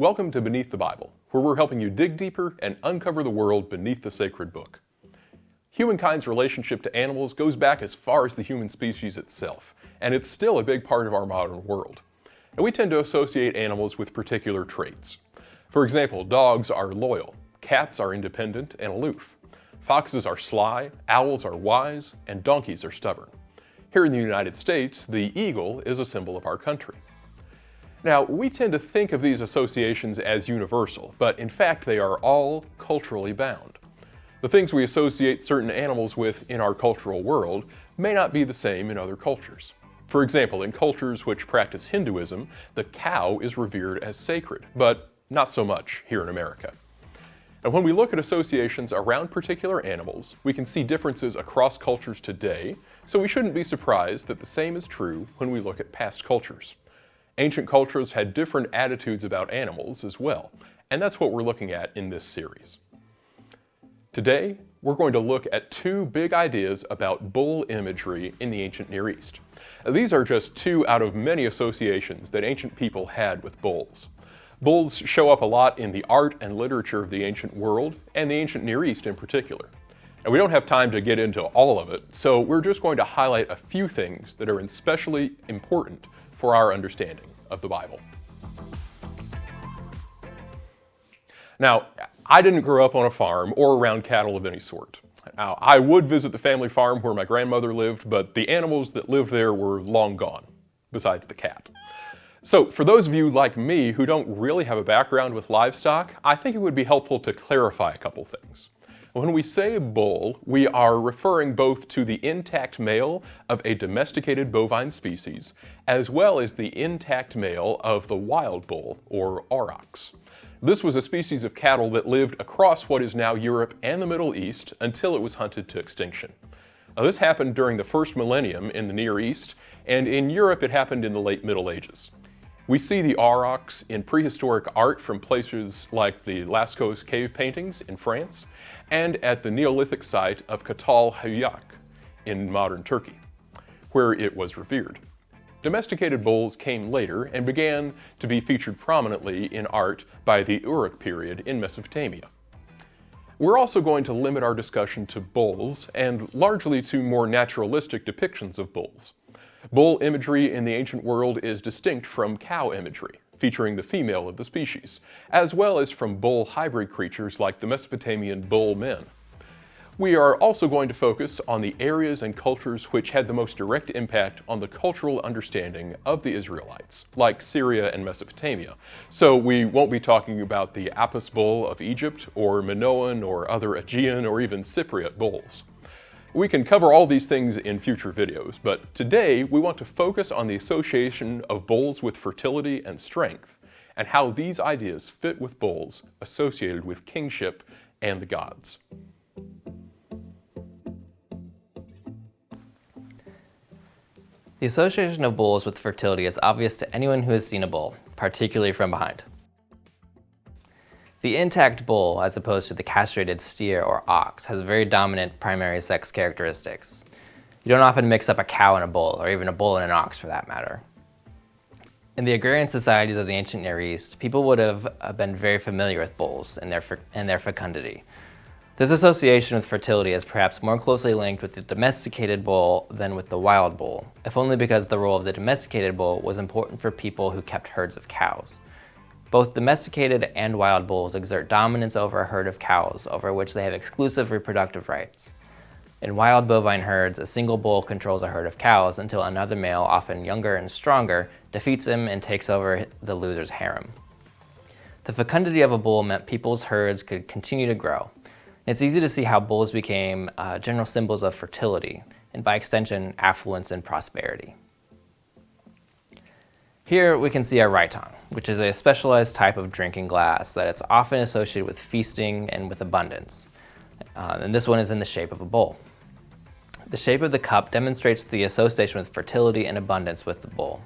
Welcome to Beneath the Bible, where we're helping you dig deeper and uncover the world beneath the sacred book. Humankind's relationship to animals goes back as far as the human species itself, and it's still a big part of our modern world. And we tend to associate animals with particular traits. For example, dogs are loyal, cats are independent and aloof, foxes are sly, owls are wise, and donkeys are stubborn. Here in the United States, the eagle is a symbol of our country. Now, we tend to think of these associations as universal, but in fact they are all culturally bound. The things we associate certain animals with in our cultural world may not be the same in other cultures. For example, in cultures which practice Hinduism, the cow is revered as sacred, but not so much here in America. And when we look at associations around particular animals, we can see differences across cultures today, so we shouldn't be surprised that the same is true when we look at past cultures. Ancient cultures had different attitudes about animals as well, and that's what we're looking at in this series. Today, we're going to look at two big ideas about bull imagery in the ancient Near East. These are just two out of many associations that ancient people had with bulls. Bulls show up a lot in the art and literature of the ancient world, and the ancient Near East in particular. And we don't have time to get into all of it, so we're just going to highlight a few things that are especially important for our understanding of the Bible. Now, I didn't grow up on a farm or around cattle of any sort. Now, I would visit the family farm where my grandmother lived, but the animals that lived there were long gone, besides the cat. So for those of you like me who don't really have a background with livestock, I think it would be helpful to clarify a couple things. When we say bull, we are referring both to the intact male of a domesticated bovine species, as well as the intact male of the wild bull, or aurochs. This was a species of cattle that lived across what is now Europe and the Middle East until it was hunted to extinction. Now, this happened during the first millennium in the Near East, and in Europe it happened in the late Middle Ages. We see the aurochs in prehistoric art from places like the Lascaux cave paintings in France and at the Neolithic site of Katal Hayak in modern Turkey, where it was revered. Domesticated bulls came later and began to be featured prominently in art by the Uruk period in Mesopotamia. We're also going to limit our discussion to bulls and largely to more naturalistic depictions of bulls. Bull imagery in the ancient world is distinct from cow imagery, featuring the female of the species, as well as from bull hybrid creatures like the Mesopotamian bull men. We are also going to focus on the areas and cultures which had the most direct impact on the cultural understanding of the Israelites, like Syria and Mesopotamia. So we won't be talking about the Apis bull of Egypt, or Minoan, or other Aegean, or even Cypriot bulls. We can cover all these things in future videos, but today we want to focus on the association of bulls with fertility and strength, and how these ideas fit with bulls associated with kingship and the gods. The association of bulls with fertility is obvious to anyone who has seen a bull, particularly from behind. The intact bull, as opposed to the castrated steer or ox, has very dominant primary sex characteristics. You don't often mix up a cow and a bull, or even a bull and an ox for that matter. In the agrarian societies of the ancient Near East, people would have been very familiar with bulls and their fecundity. This association with fertility is perhaps more closely linked with the domesticated bull than with the wild bull, if only because the role of the domesticated bull was important for people who kept herds of cows. Both domesticated and wild bulls exert dominance over a herd of cows, over which they have exclusive reproductive rights. In wild bovine herds, a single bull controls a herd of cows until another male, often younger and stronger, defeats him and takes over the loser's harem. The fecundity of a bull meant people's herds could continue to grow. It's easy to see how bulls became general symbols of fertility, and by extension, affluence and prosperity. Here we can see a raiton, which is a specialized type of drinking glass that it's often associated with feasting and with abundance. And this one is in the shape of a bull. The shape of the cup demonstrates the association with fertility and abundance with the bull.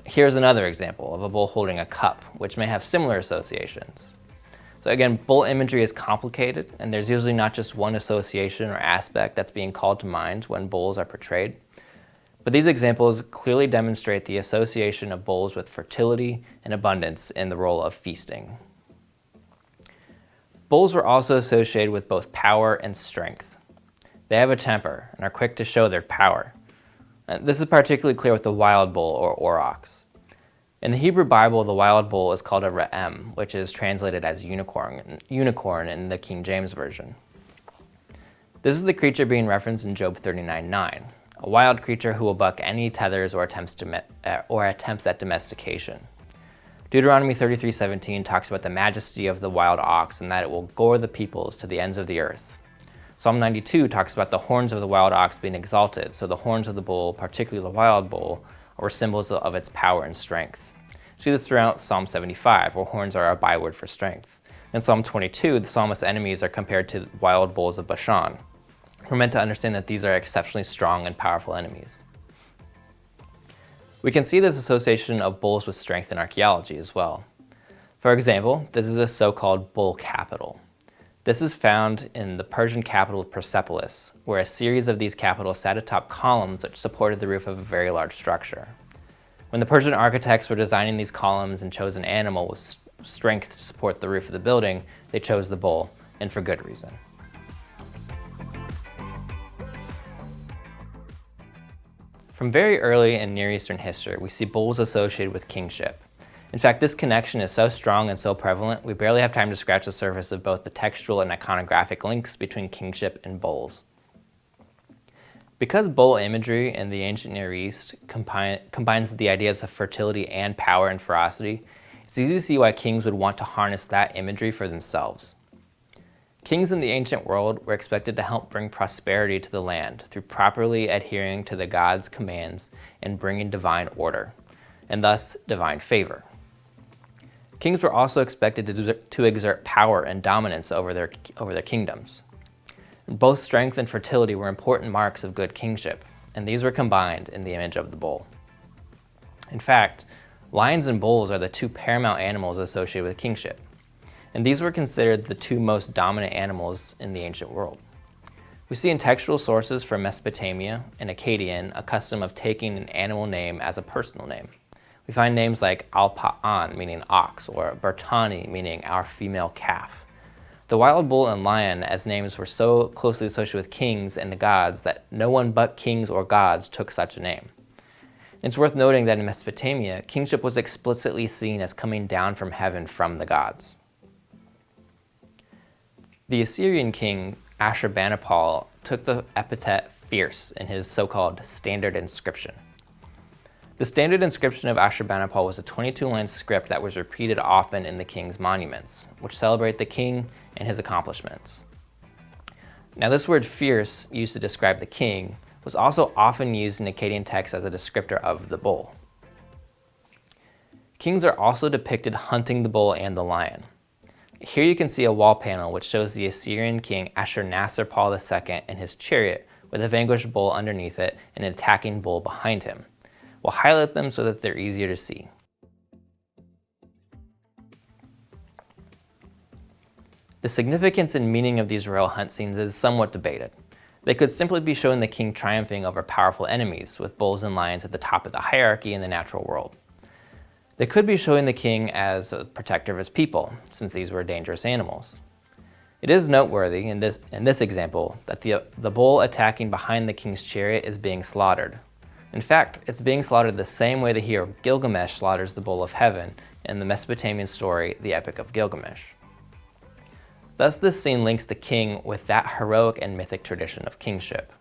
Here's another example of a bull holding a cup, which may have similar associations. So again, bull imagery is complicated, and there's usually not just one association or aspect that's being called to mind when bulls are portrayed. But these examples clearly demonstrate the association of bulls with fertility and abundance in the role of feasting. Bulls were also associated with both power and strength. They have a temper and are quick to show their power. And this is particularly clear with the wild bull or aurochs. In the Hebrew Bible, the wild bull is called a re'em, which is translated as unicorn in the King James Version. This is the creature being referenced in Job 39:9, a wild creature who will buck any tethers or attempts at domestication. Deuteronomy 33:17 talks about the majesty of the wild ox and that it will gore the peoples to the ends of the earth. Psalm 92 talks about the horns of the wild ox being exalted, so the horns of the bull, particularly the wild bull, were symbols of its power and strength. See this throughout Psalm 75, where horns are a byword for strength. In Psalm 22, the psalmist's enemies are compared to wild bulls of Bashan. We're meant to understand that these are exceptionally strong and powerful enemies. We can see this association of bulls with strength in archaeology as well. For example, this is a so-called bull capital. This is found in the Persian capital of Persepolis, where a series of these capitals sat atop columns which supported the roof of a very large structure. When the Persian architects were designing these columns and chose an animal with strength to support the roof of the building, they chose the bull, and for good reason. From very early in Near Eastern history, we see bulls associated with kingship. In fact, this connection is so strong and so prevalent, we barely have time to scratch the surface of both the textual and iconographic links between kingship and bulls. Because bull imagery in the ancient Near East combines the ideas of fertility and power and ferocity, it's easy to see why kings would want to harness that imagery for themselves. Kings in the ancient world were expected to help bring prosperity to the land through properly adhering to the gods' commands and bringing divine order, and thus divine favor. Kings were also expected to exert power and dominance over their kingdoms. Both strength and fertility were important marks of good kingship, and these were combined in the image of the bull. In fact, lions and bulls are the two paramount animals associated with kingship, and these were considered the two most dominant animals in the ancient world. We see in textual sources from Mesopotamia and Akkadian a custom of taking an animal name as a personal name. We find names like Al-Pa'an, meaning ox, or Bertani, meaning our female calf. The wild bull and lion as names were so closely associated with kings and the gods that no one but kings or gods took such a name. It's worth noting that in Mesopotamia, kingship was explicitly seen as coming down from heaven from the gods. The Assyrian king Ashurbanipal took the epithet fierce in his so-called standard inscription. The standard inscription of Ashurbanipal was a 22-line script that was repeated often in the king's monuments, which celebrate the king and his accomplishments. Now, this word fierce, used to describe the king, was also often used in Akkadian texts as a descriptor of the bull. Kings are also depicted hunting the bull and the lion. Here you can see a wall panel which shows the Assyrian king Ashurnasirpal II and his chariot with a vanquished bull underneath it and an attacking bull behind him. We'll highlight them so that they're easier to see. The significance and meaning of these royal hunt scenes is somewhat debated. They could simply be showing the king triumphing over powerful enemies, with bulls and lions at the top of the hierarchy in the natural world. They could be showing the king as a protector of his people, since these were dangerous animals. It is noteworthy in this example that the bull attacking behind the king's chariot is being slaughtered. In fact, it's being slaughtered the same way the hero Gilgamesh slaughters the bull of heaven in the Mesopotamian story, the Epic of Gilgamesh. Thus, this scene links the king with that heroic and mythic tradition of kingship.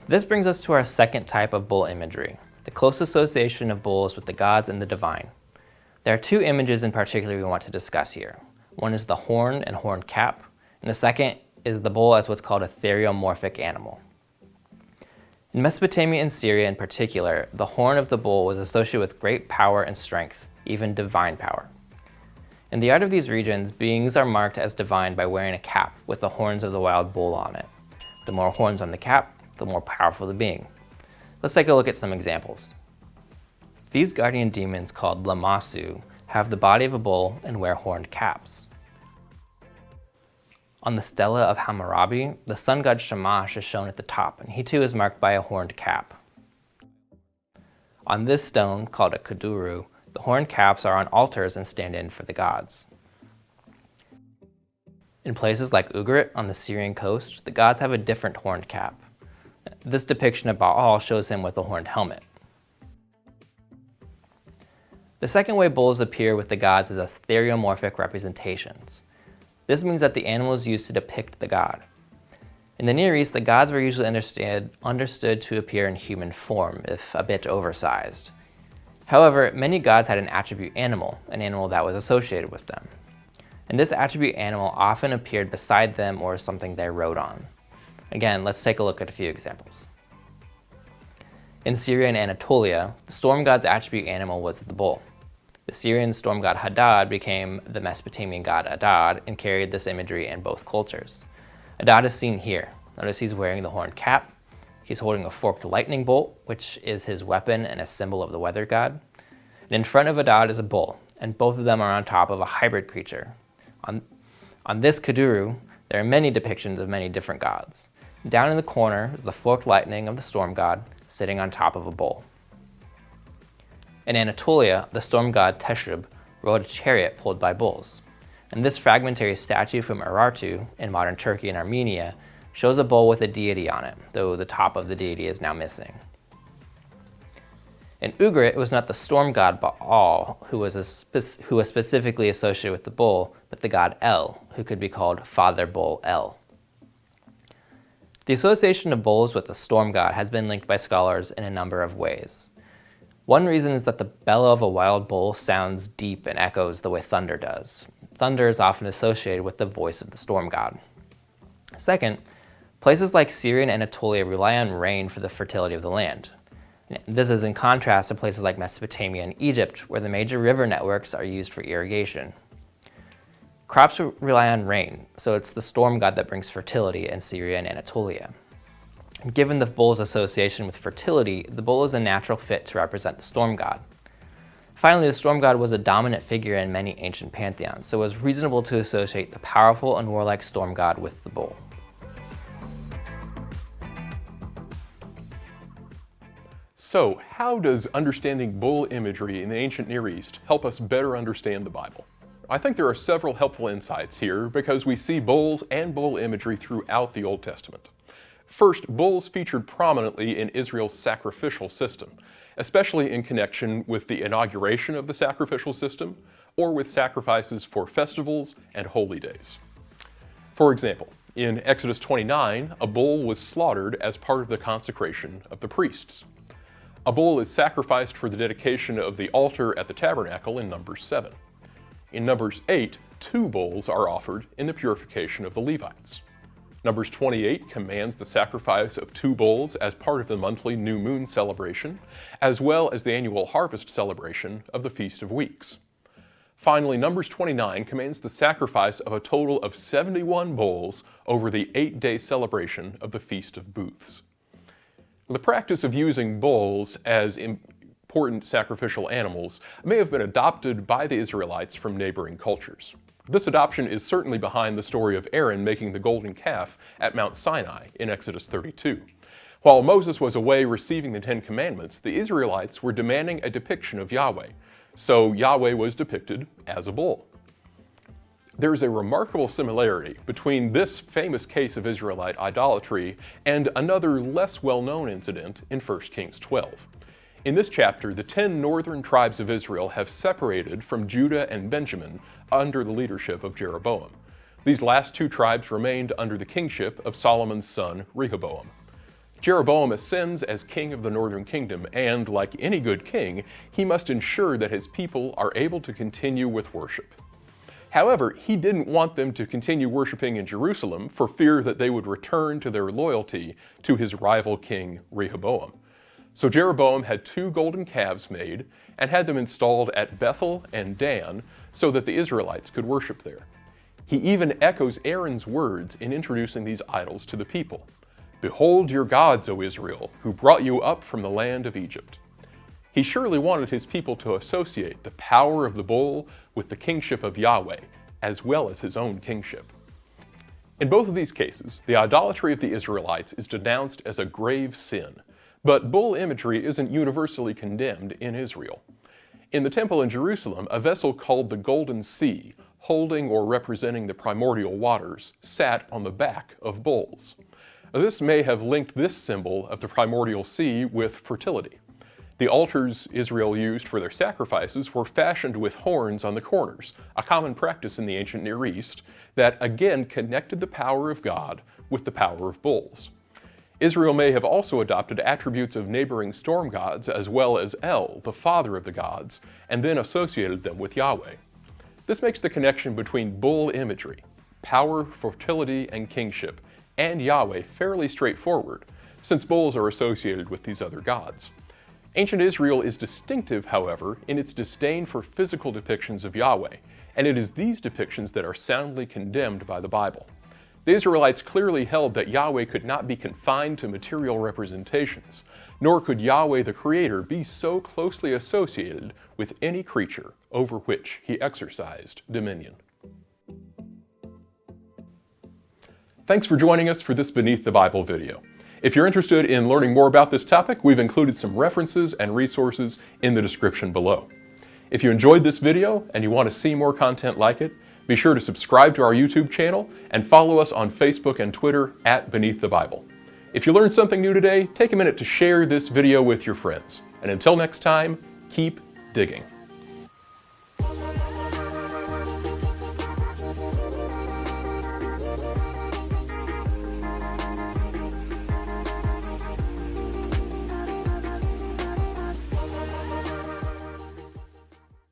This brings us to our second type of bull imagery, the close association of bulls with the gods and the divine. There are two images in particular we want to discuss here. One is the horn and horned cap, and the second is the bull as what's called a theriomorphic animal. In Mesopotamia and Syria in particular, the horn of the bull was associated with great power and strength, even divine power. In the art of these regions, beings are marked as divine by wearing a cap with the horns of the wild bull on it. The more horns on the cap, the more powerful the being. Let's take a look at some examples. These guardian demons called Lamassu have the body of a bull and wear horned caps. On the stela of Hammurabi, the sun god Shamash is shown at the top, and he too is marked by a horned cap. On this stone, called a kuduru, the horned caps are on altars and stand in for the gods. In places like Ugarit on the Syrian coast, the gods have a different horned cap. This depiction of Baal shows him with a horned helmet. The second way bulls appear with the gods is as theriomorphic representations. This means that the animal is used to depict the god. In the Near East, the gods were usually understood to appear in human form, if a bit oversized. However, many gods had an attribute animal, an animal that was associated with them. And this attribute animal often appeared beside them or as something they rode on. Again, let's take a look at a few examples. In Syria and Anatolia, the storm god's attribute animal was the bull. The Syrian storm god Hadad became the Mesopotamian god Adad and carried this imagery in both cultures. Adad is seen here. Notice he's wearing the horned cap. He's holding a forked lightning bolt, which is his weapon and a symbol of the weather god. And in front of Adad is a bull, and both of them are on top of a hybrid creature. On this kuduru, there are many depictions of many different gods. Down in the corner is the forked lightning of the storm god sitting on top of a bull. In Anatolia, the storm god Teshub rode a chariot pulled by bulls. And this fragmentary statue from Urartu in modern Turkey and Armenia shows a bull with a deity on it, though the top of the deity is now missing. In Ugarit, it was not the storm god Baal who was specifically associated with the bull, but the god El, who could be called Father Bull El. The association of bulls with the storm god has been linked by scholars in a number of ways. One reason is that the bellow of a wild bull sounds deep and echoes the way thunder does. Thunder is often associated with the voice of the storm god. Second, places like Syria and Anatolia rely on rain for the fertility of the land. This is in contrast to places like Mesopotamia and Egypt, where the major river networks are used for irrigation. Crops rely on rain, so it's the storm god that brings fertility in Syria and Anatolia. And given the bull's association with fertility, the bull is a natural fit to represent the storm god. Finally, the storm god was a dominant figure in many ancient pantheons, so it was reasonable to associate the powerful and warlike storm god with the bull. So, how does understanding bull imagery in the ancient Near East help us better understand the Bible? I think there are several helpful insights here because we see bulls and bull imagery throughout the Old Testament. First, bulls featured prominently in Israel's sacrificial system, especially in connection with the inauguration of the sacrificial system or with sacrifices for festivals and holy days. For example, in Exodus 29, a bull was slaughtered as part of the consecration of the priests. A bull is sacrificed for the dedication of the altar at the tabernacle in Numbers 7. In Numbers 8, 2 bulls are offered in the purification of the Levites. Numbers 28 commands the sacrifice of 2 bulls as part of the monthly new moon celebration, as well as the annual harvest celebration of the Feast of Weeks. Finally, Numbers 29 commands the sacrifice of a total of 71 bulls over the 8-day celebration of the Feast of Booths. The practice of using bulls as important sacrificial animals may have been adopted by the Israelites from neighboring cultures. This adoption is certainly behind the story of Aaron making the golden calf at Mount Sinai in Exodus 32. While Moses was away receiving the 10 Commandments, the Israelites were demanding a depiction of Yahweh, so Yahweh was depicted as a bull. There is a remarkable similarity between this famous case of Israelite idolatry and another less well-known incident in 1 Kings 12. In this chapter, the 10 northern tribes of Israel have separated from Judah and Benjamin under the leadership of Jeroboam. These last 2 tribes remained under the kingship of Solomon's son, Rehoboam. Jeroboam ascends as king of the northern kingdom, and like any good king, he must ensure that his people are able to continue with worship. However, he didn't want them to continue worshiping in Jerusalem for fear that they would return to their loyalty to his rival king, Rehoboam. So Jeroboam had 2 golden calves made and had them installed at Bethel and Dan so that the Israelites could worship there. He even echoes Aaron's words in introducing these idols to the people. "Behold your gods, O Israel, who brought you up from the land of Egypt." He surely wanted his people to associate the power of the bull with the kingship of Yahweh, as well as his own kingship. In both of these cases, the idolatry of the Israelites is denounced as a grave sin, but bull imagery isn't universally condemned in Israel. In the temple in Jerusalem, a vessel called the Golden Sea, holding or representing the primordial waters, sat on the back of bulls. This may have linked this symbol of the primordial sea with fertility. The altars Israel used for their sacrifices were fashioned with horns on the corners, a common practice in the ancient Near East that again connected the power of God with the power of bulls. Israel may have also adopted attributes of neighboring storm gods as well as El, the father of the gods, and then associated them with Yahweh. This makes the connection between bull imagery, power, fertility, and kingship, and Yahweh fairly straightforward, since bulls are associated with these other gods. Ancient Israel is distinctive, however, in its disdain for physical depictions of Yahweh, and it is these depictions that are soundly condemned by the Bible. The Israelites clearly held that Yahweh could not be confined to material representations, nor could Yahweh the Creator be so closely associated with any creature over which he exercised dominion. Thanks for joining us for this Beneath the Bible video. If you're interested in learning more about this topic, we've included some references and resources in the description below. If you enjoyed this video and you want to see more content like it, be sure to subscribe to our YouTube channel and follow us on Facebook and Twitter @Beneath the Bible. If you learned something new today, take a minute to share this video with your friends. And until next time, keep digging.